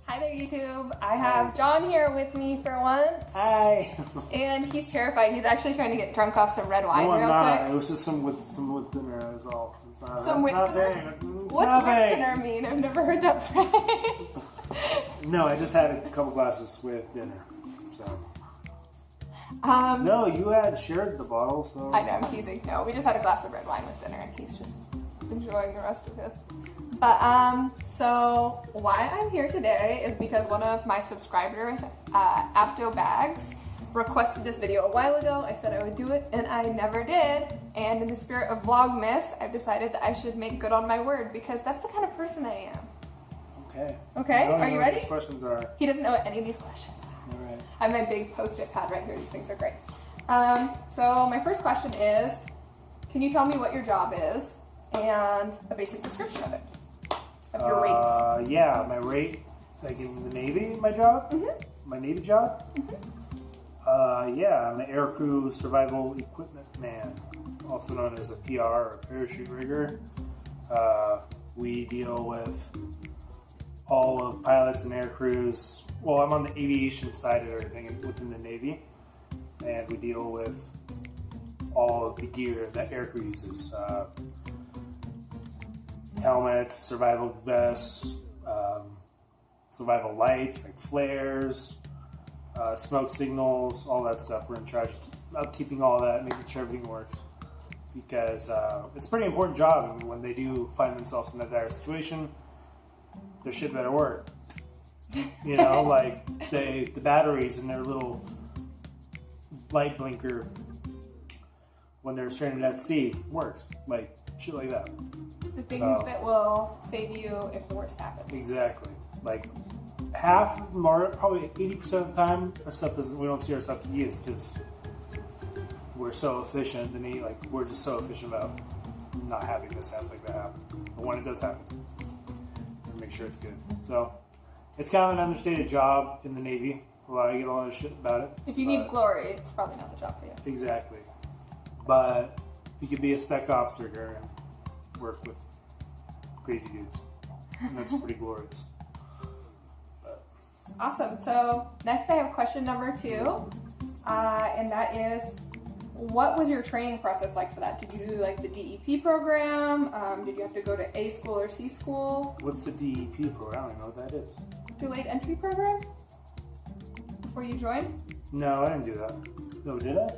Hi there, YouTube. I have John here with me for once. Hi. And he's terrified. He's actually trying to get drunk off some red wine No, I'm real not. quick. It was just some with dinner. That was all. It's not, Some with dinner? What's with dinner mean? I've never heard that phrase. No, I just had a couple glasses with dinner. So. No, you had shared the bottle, so. I know, I'm teasing. No, we just had a glass of red wine with dinner, and he's just enjoying the rest of his. But, so why I'm here today is because one of my subscribers, Apto Bags, requested this video a while ago. I said I would do it, and I never did. And in the spirit of Vlogmas, I've decided that I should make good on my word because that's the kind of person I am. Okay. Okay, are you ready? What these questions are. He doesn't know what any of these questions are. All right. I have my big post-it pad right here. These things are great. So my first question is, can you tell me what your job is and a basic description of it? Of your rate. Yeah, my rate, like in the Navy, my job? Mm-hmm. My Navy job? Mm-hmm. Yeah, I'm an aircrew survival equipment man, also known as a PR or parachute rigger. We deal with all of pilots and air crews. Well, I'm on the aviation side of everything within the Navy, and we deal with all of the gear that aircrew uses. Helmets, survival vests, survival lights like flares, smoke signals, all that stuff. We're in charge of keeping all that, making sure everything works. Because it's a pretty important job, and when they do find themselves in a dire situation, their shit better work. You know, like, say, the batteries in their little light blinker when they're stranded at sea works. Like, shit like that. The things that will save you if the worst happens. Exactly. Like, half, more, probably 80% of the time, our stuff we don't see our stuff to use because we're so efficient, and we're just so efficient about not having mishaps like that happen. But when it does happen, we make sure it's good. So, it's kind of an understated job in the Navy. I get a lot of shit about it. If you need glory, it's probably not the job for you. Exactly. But you could be a spec ops rigger and work with crazy dudes. And that's pretty glorious. Awesome. So next I have question number 2. And that is, what was your training process like for that? Did you do like the DEP program? Did you have to go to A school or C school? What's the DEP program? I don't even know what that is. Delayed entry program? Before you joined? No, I didn't do that. No, did I?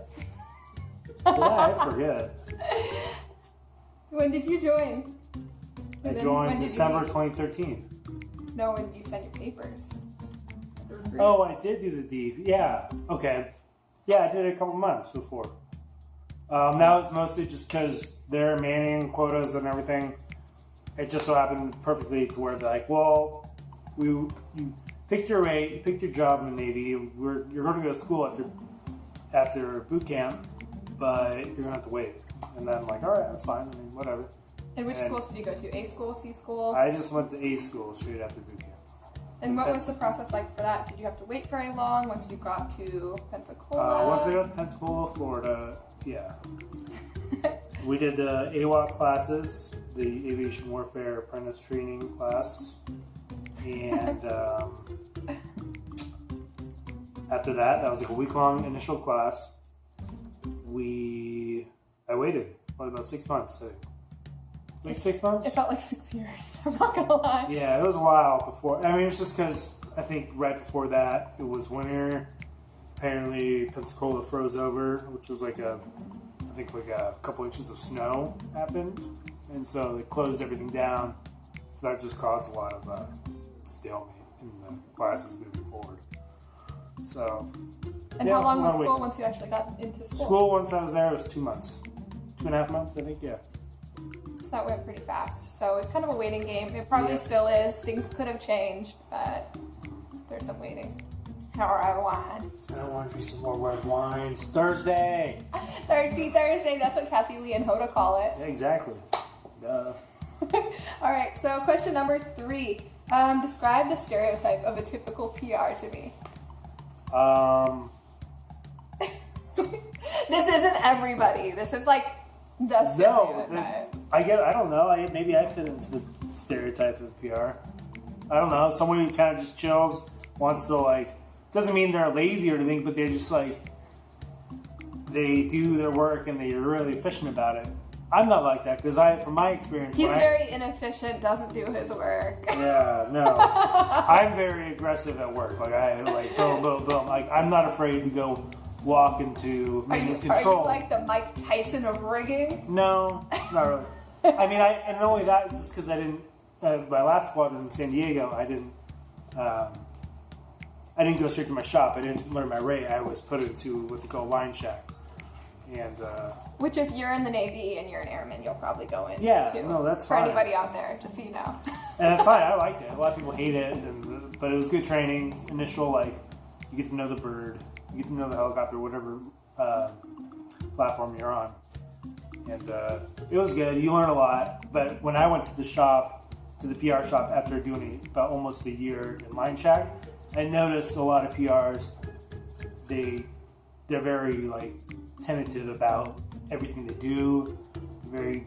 I forget. When did you join? I joined December 2013. No, when did you send your papers? Oh, I did do the DEP. Yeah. Okay. Yeah, I did it a couple months before. That was mostly just because their manning quotas and everything. It just so happened perfectly to where they're like, well, you picked your rate, you picked your job in the Navy. You're going to go to school after boot camp, but you're going to have to wait. And then I'm like, all right, that's fine. I mean, whatever. And which schools did you go to? A school, C school? I just went to A school straight after boot camp. And what was the process like for that? Did you have to wait very long once you got to Pensacola? Once I got to Pensacola, Florida, yeah. We did the AWOP classes, the Aviation Warfare Apprentice Training class. And after that was like a week-long initial class. I waited probably about 6 months. Like 6 months? It felt like 6 years, I'm not gonna lie. Yeah, it was a while before. I mean, it's just because I think right before that, it was winter. Apparently, Pensacola froze over, which was like a couple inches of snow happened. And so they closed everything down. So that just caused a lot of stalemate in the classes moving forward. So. And how long was school once you actually got into school? School, once I was there, was 2 months. 2.5 months, I think, yeah. So that went pretty fast. So it's kind of a waiting game. It probably still is. Things could have changed, but there's some waiting. Red wine. I want to drink some more red wine. It's Thursday. Thursday. That's what Kathy Lee and Hoda call it. Yeah, exactly. Duh. All right. So question number 3. Describe the stereotype of a typical PR to me. This isn't everybody. This is like the stereotype. I don't know. Maybe I fit into the stereotype of PR. I don't know, someone who kind of just chills, wants to like, doesn't mean they're lazy or anything, but they're just like, they do their work and they're really efficient about it. I'm not like that because from my experience, he's very inefficient, doesn't do his work. Yeah, no, I'm very aggressive at work. Like I like boom, boom, boom. Like I'm not afraid to go walk into maintenance control. Are you like the Mike Tyson of rigging? No, not really. I mean, and not only that, just because I didn't. My last squadron in San Diego, I didn't go straight to my shop. I didn't learn my rate. I was put into what they call line shack. And which, if you're in the Navy and you're an airman, you'll probably go in. Yeah, too, no, that's for fine. anybody out there, just so you know. And it's fine. I liked it. A lot of people hate it, but it was good training. Initial, like, you get to know the bird, you get to know the helicopter, whatever platform you're on, and it was good. You learn a lot. But when I went to the shop, to the PR shop, after doing about almost a year in line shack, I noticed a lot of PRs. They're very like tentative about everything they do. They're very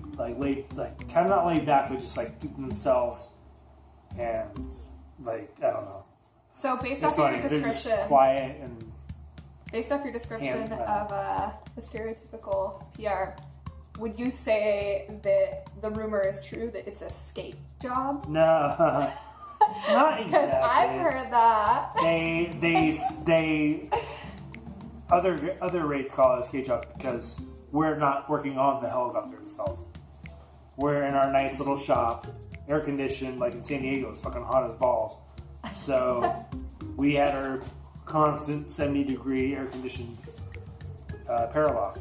like kind of not laid back, but just like keeping themselves and like I don't know. So based off your description, they're just quiet and based off your description of the stereotypical PR, would you say that the rumor is true that it's a skate job? No, not exactly. Because I've heard that. They other rates call it a skate job because we're not working on the helicopter itself. We're in our nice little shop, air conditioned, like in San Diego, it's fucking hot as balls. So we had our constant 70-degree air conditioned paralock.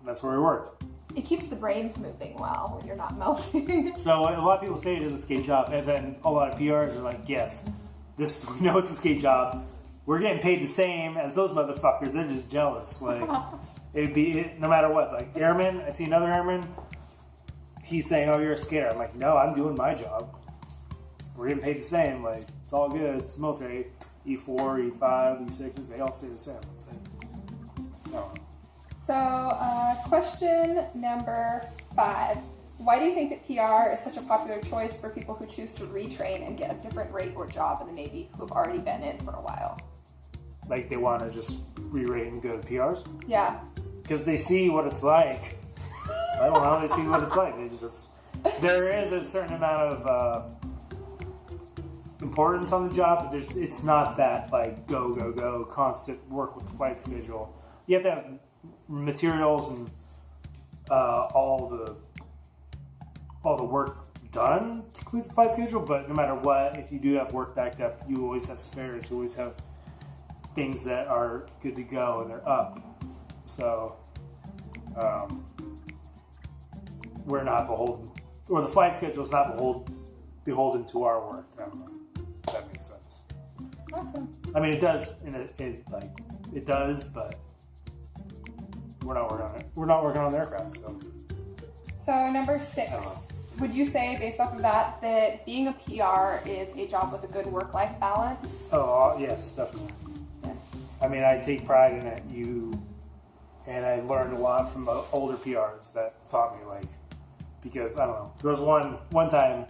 That's where we worked. It keeps the brains moving well when you're not melting. So a lot of people say it is a skate job, and then a lot of PRs are like, yes, we know it's a skate job. We're getting paid the same as those motherfuckers. They're just jealous. Like, no matter what. Like, airmen, I see another airman, he's saying, oh, you're a skater. I'm like, no, I'm doing my job. We're getting paid the same. Like, it's all good. It's military. E4, E5, E6s, they all say the same. No. So, question number 5. Why do you think that PR is such a popular choice for people who choose to retrain and get a different rate or job in the Navy who have already been in for a while? Like they want to just re-rate and go to PRs? Yeah. Because they see what it's like. I don't know, they see what it's like. There is a certain amount of importance on the job, but it's not that like go, constant work with the flight schedule. You have to have materials and all the work done to complete the flight schedule, but no matter what, if you do have work backed up, you always have spares. You always have things that are good to go and they're up. So we're not beholden, or the flight schedule is not beholden to our work. I don't know if that makes sense. Awesome. I mean, it does, it does, but we're not working on it. We're not working on the aircraft, so. So number 6. Would you say, based off of that being a PR is a job with a good work-life balance? Oh, yes, definitely. Yeah. I mean, I take pride in it. And I learned a lot from older PRs that taught me, like, because, I don't know. There was one time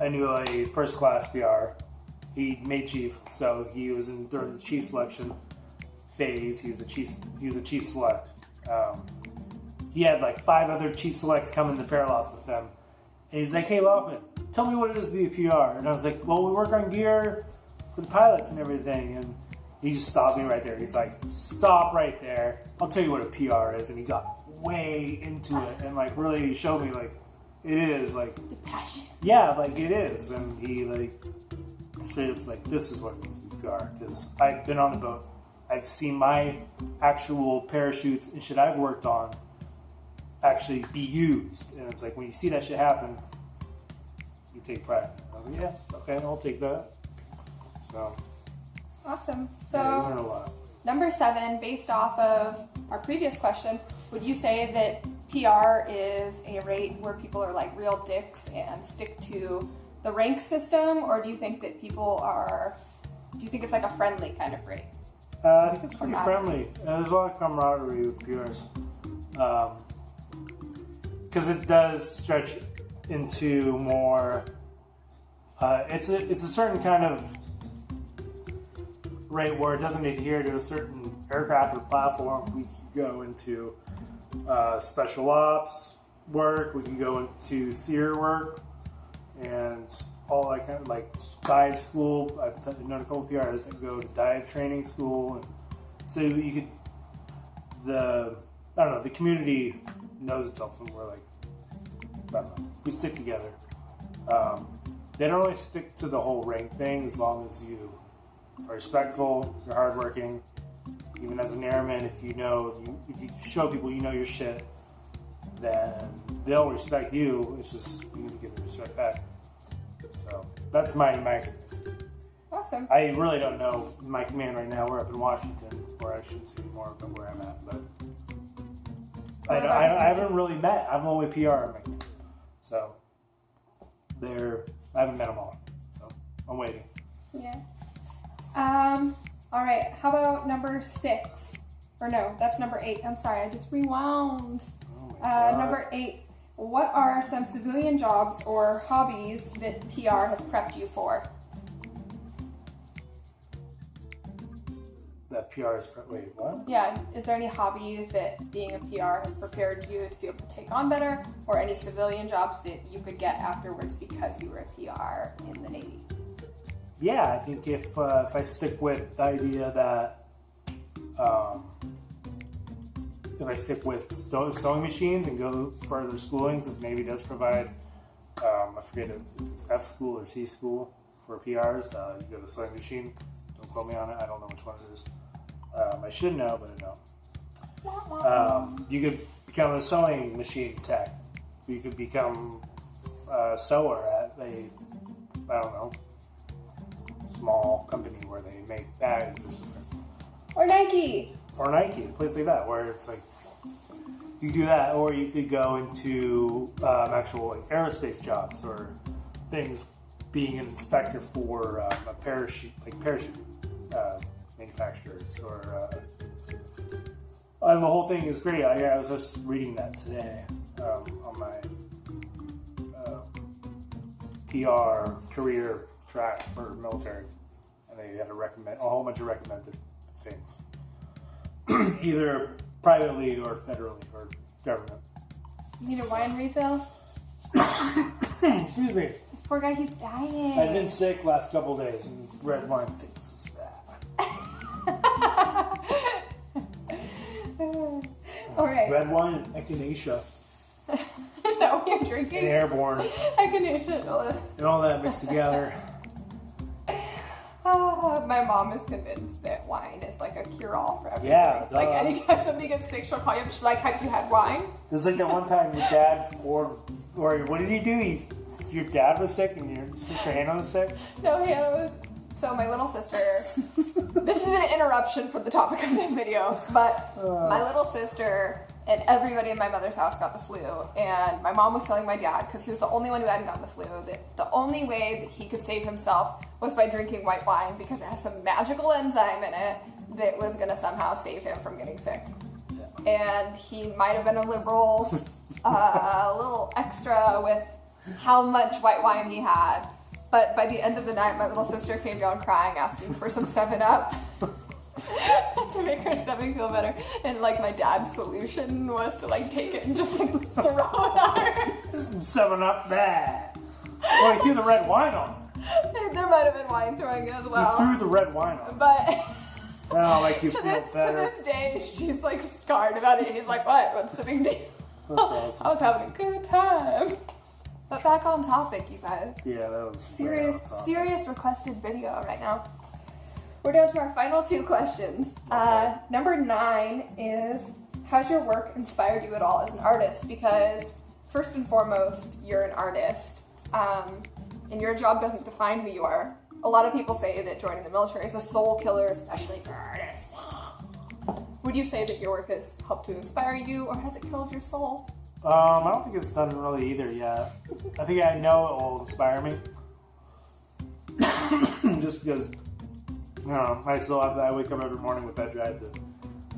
I knew a first-class PR. He made chief, so he was during the chief selection phase. He was a chief select. He had like 5 other chief selects come in the paraloft with them, and he's like, "Hey, Loffman, tell me what it is to be a PR." And I was like, "Well, we work on gear for the pilots and everything." And he just stopped me right there. He's like, "Stop right there. I'll tell you what a PR is." And he got way into it and like really showed me like it is like the passion. Yeah, like it is. And he like straight up was like, "This is what it means to be PR." Because I've been on the boat. I've seen my actual parachutes and shit I've worked on actually be used. And it's like, when you see that shit happen, you take pride. I was like, yeah, okay, I'll take that. So. Awesome. So, yeah, you learn a lot. Number 7, based off of our previous question, would you say that PR is a rate where people are like real dicks and stick to the rank system? Or do you think that do you think it's like a friendly kind of rate? I think it's pretty friendly. There's a lot of camaraderie with PRs. because it does stretch into more. It's a certain kind of rate where it doesn't adhere to a certain aircraft or platform. We can go into special ops work. We can go into SEER work and all that kind of like dive school. I've known a couple PRs that go to dive training school, and so you could the community knows itself, and we're like, I don't know, we stick together. They don't really stick to the whole rank thing as long as you are respectful, you're hardworking. Even as an airman, if you show people you know your shit, then they'll respect you. It's just you need to give them respect back. So that's my experience. Awesome. I really don't know my command right now. We're up in Washington, or I should say more about where I'm at, but I haven't really met. I'm only PR in my command. So I haven't met them all. So I'm waiting. Yeah. All right. How about number 6? Or no, that's number 8. I'm sorry, I just rewound. Oh my God. Number 8. What are some civilian jobs or hobbies that PR has prepped you for? That PR is wait, what? Yeah, is there any hobbies that being a PR has prepared you to be able to take on better, or any civilian jobs that you could get afterwards because you were a PR in the Navy? Yeah, I think if I stick with the idea that if I stick with sewing machines and go further schooling, because Navy does provide, I forget if it's F school or C school for PRs. You go to sewing machine. Don't quote me on it. I don't know which one it is. I should know, but I don't. You could become a sewing machine tech. You could become a sewer at I don't know, small company where they make bags or something. Or Nike. Or Nike, a place like that, where it's like, you do that, or you could go into actual like, aerospace jobs or things, being an inspector for a parachute manufacturers, or and the whole thing is great. I was just reading that today on my PR career track for military, and they had to recommend a whole bunch of recommended things, either privately or federally or government. You need a wine refill? Excuse me. This poor guy, he's dying. I've been sick last couple days, and red wine things is that. All right. Red wine and echinacea. Is that what you're drinking? And airborne. Echinacea. And all that mixed together. My mom is convinced that wine is like a cure-all for everything. Yeah, like anytime somebody gets sick, she'll call you up. She's like, "Have you had wine?" There's like that one time your dad or what did he do? Your dad was sick and your sister Hannah was sick? No, Hannah was. So my little sister. This is an interruption from the topic of this video, but my little sister and everybody in my mother's house got the flu, and my mom was telling my dad, because he was the only one who hadn't gotten the flu, that the only way that he could save himself was by drinking white wine, because it has some magical enzyme in it that was going to somehow save him from getting sick. And he might have been a liberal, a little extra with how much white wine he had, but by the end of the night, my little sister came down crying, asking for some 7-Up. To make her stomach feel better, and like my dad's solution was to like take it and just like throw it at her. Just 7-Up that. Well, he threw the red wine on. There might have been wine throwing as well. He threw the red wine on. But oh, like you feel better. To this day, she's like scarred about it. He's like, "What? What's the big deal?" That's awesome. I was having a good time. But back on topic, you guys. Yeah, that was serious requested video right now. We're down to our final 2 questions. Okay. Number 9 is, has your work inspired you at all as an artist? Because first and foremost, you're an artist, and your job doesn't define who you are. A lot of people say that joining the military is a soul killer, especially for artists. Would you say that your work has helped to inspire you, or has it killed your soul? I don't think it's done really either yet. I think I know it will inspire me. Just because, you know, I wake up every morning with that drive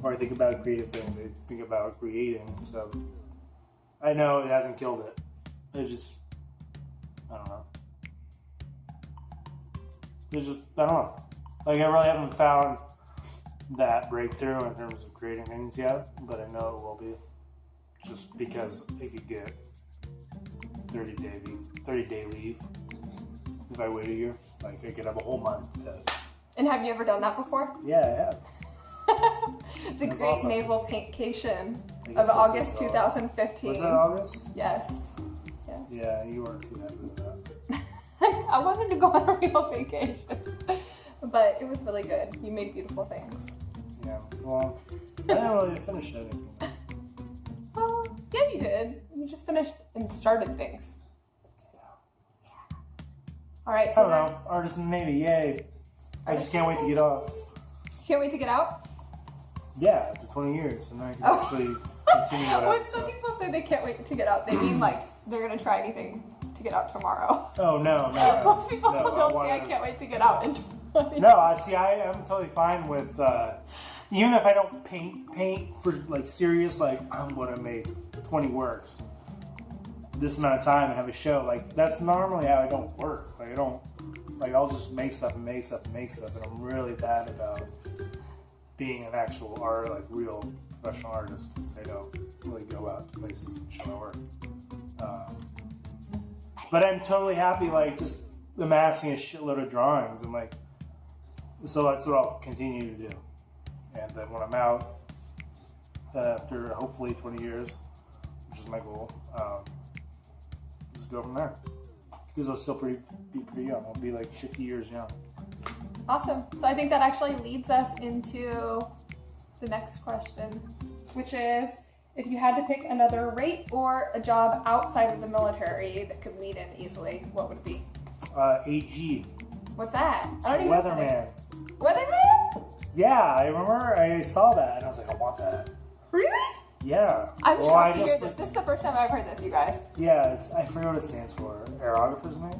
or I think about creative things. I think about creating. So I know it hasn't killed it. It just, I don't know. It's just, I don't know. Like, I really haven't found that breakthrough in terms of creating things yet, but I know it will be. Just because it could get 30-day leave if I wait a year. Like, I could have a whole month to... And have you ever done that before? Yeah, I have. The That's Great awesome. Naval Paintcation I of guess August that's 2015. Was that August? Yes. Yeah, you weren't too happy with that. I wanted to go on a real vacation. But it was really good. You made beautiful things. Yeah, well, I didn't really finish anything. Well, yeah, you did. You just finished and started things. Yeah. All right, I so don't know. Artist in the Navy, yay. I just can't wait to get off. Can't wait to get out? Yeah, after 20 years, and then I can actually continue what When some people say they can't wait to get out, they mean like they're going to try anything to get out tomorrow. Oh, no. Most people no, don't say I can't wait to get out in 20. No, I am totally fine with, even if I don't paint for, like, serious, like, I'm going to make 20 works this amount of time and have a show. Like, that's normally how I don't work. Like, I'll just make stuff, and I'm really bad about being an actual real professional artist, because I don't really go out to places and show my work. But I'm totally happy, like, just amassing a shitload of drawings, and, like, so that's what I'll continue to do. And then when I'm out, after hopefully 20 years, which is my goal, just go from there. Because I'll still be pretty young. I'll be like 50 years young. Awesome. So I think that actually leads us into the next question, which is, if you had to pick another rate or a job outside of the military that could lead in easily, what would it be? AG. What's that? I don't even know what that Weatherman. is. Weatherman? Yeah, I remember I saw that and I was like, I want that. Really? Yeah. I'm shocked to hear this. This is the first time I've heard this, you guys. Yeah, I forget what it stands for. Aerographer's mate?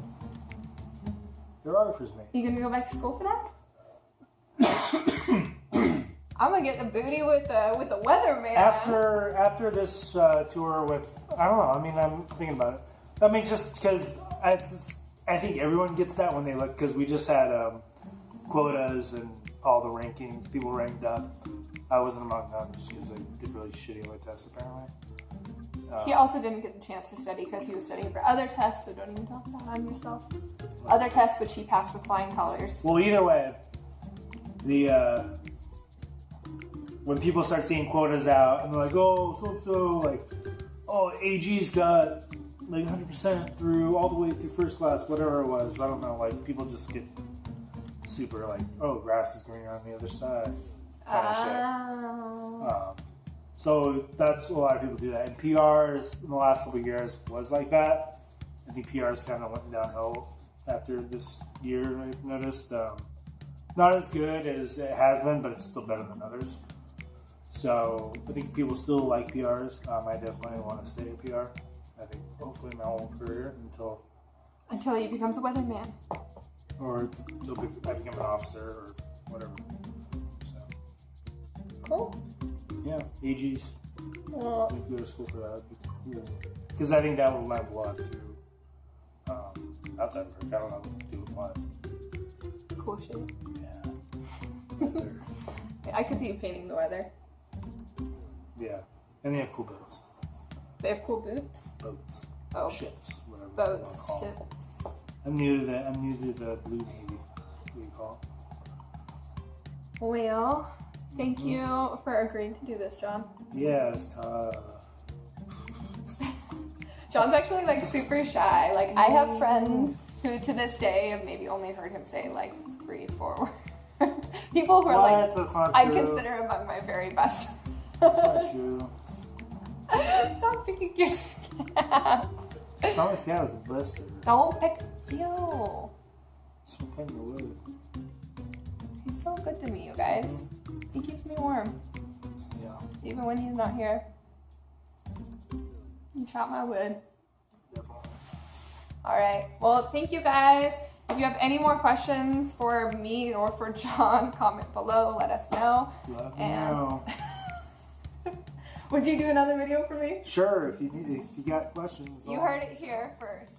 Aerographer's mate. You gonna go back to school for that? I'm gonna get the booty with the weatherman. After this tour with, I don't know, I mean, I'm thinking about it. I mean, just because I think everyone gets that when they look, because we just had quotas and all the rankings, people ranked up. I wasn't among them just because I did really shitty on my tests, apparently. He also didn't get the chance to study because he was studying for other tests, so don't even talk about it on yourself. Other tests which he passed with flying colors. Well, either way, when people start seeing quotas out and they're like, oh, so-and-so, like, oh, AG's got like 100% through, all the way through first class, whatever it was, I don't know, like, people just get super like, oh, grass is greener on the other side, kind of shit. So that's a lot of people do that. And PRs in the last couple of years was like that. I think PRs kind of went downhill after this year, I've noticed. Not as good as it has been, but it's still better than others. So I think people still like PRs. I definitely want to stay a PR. I think hopefully my whole career Until he becomes a weatherman. or I become an officer or whatever. So Cool. yeah, AGs. Well, You go to school for that. Because I think that would lend a lot to outside work. I don't know what to do with what. cool shit. Yeah. I could see you painting the weather. Yeah. And they have cool boats. They have cool boots. Boats. Oh. Ships. Whatever. Boats, you wanna call them. ships. I'm new to the Blue Navy. What do you call it? Well, thank you for agreeing to do this, John. Yeah, it's tough. John's actually like super shy. Like I have friends who to this day have maybe only heard him say like 3-4 words. People who are like, That's not I true. consider among my very best. That's not true. Stop picking your scab. It's not my scab, it's a blister. Don't pick. Ew. Some kind of wood. He's so good to me, you guys. He keeps me warm, Yeah. even when he's not here. You chop my wood. Definitely. All right. Well, thank you guys. If you have any more questions for me or for John, comment below. Let us know. Let me And- know. Would you do another video for me? Sure, if you got questions. You heard it here first.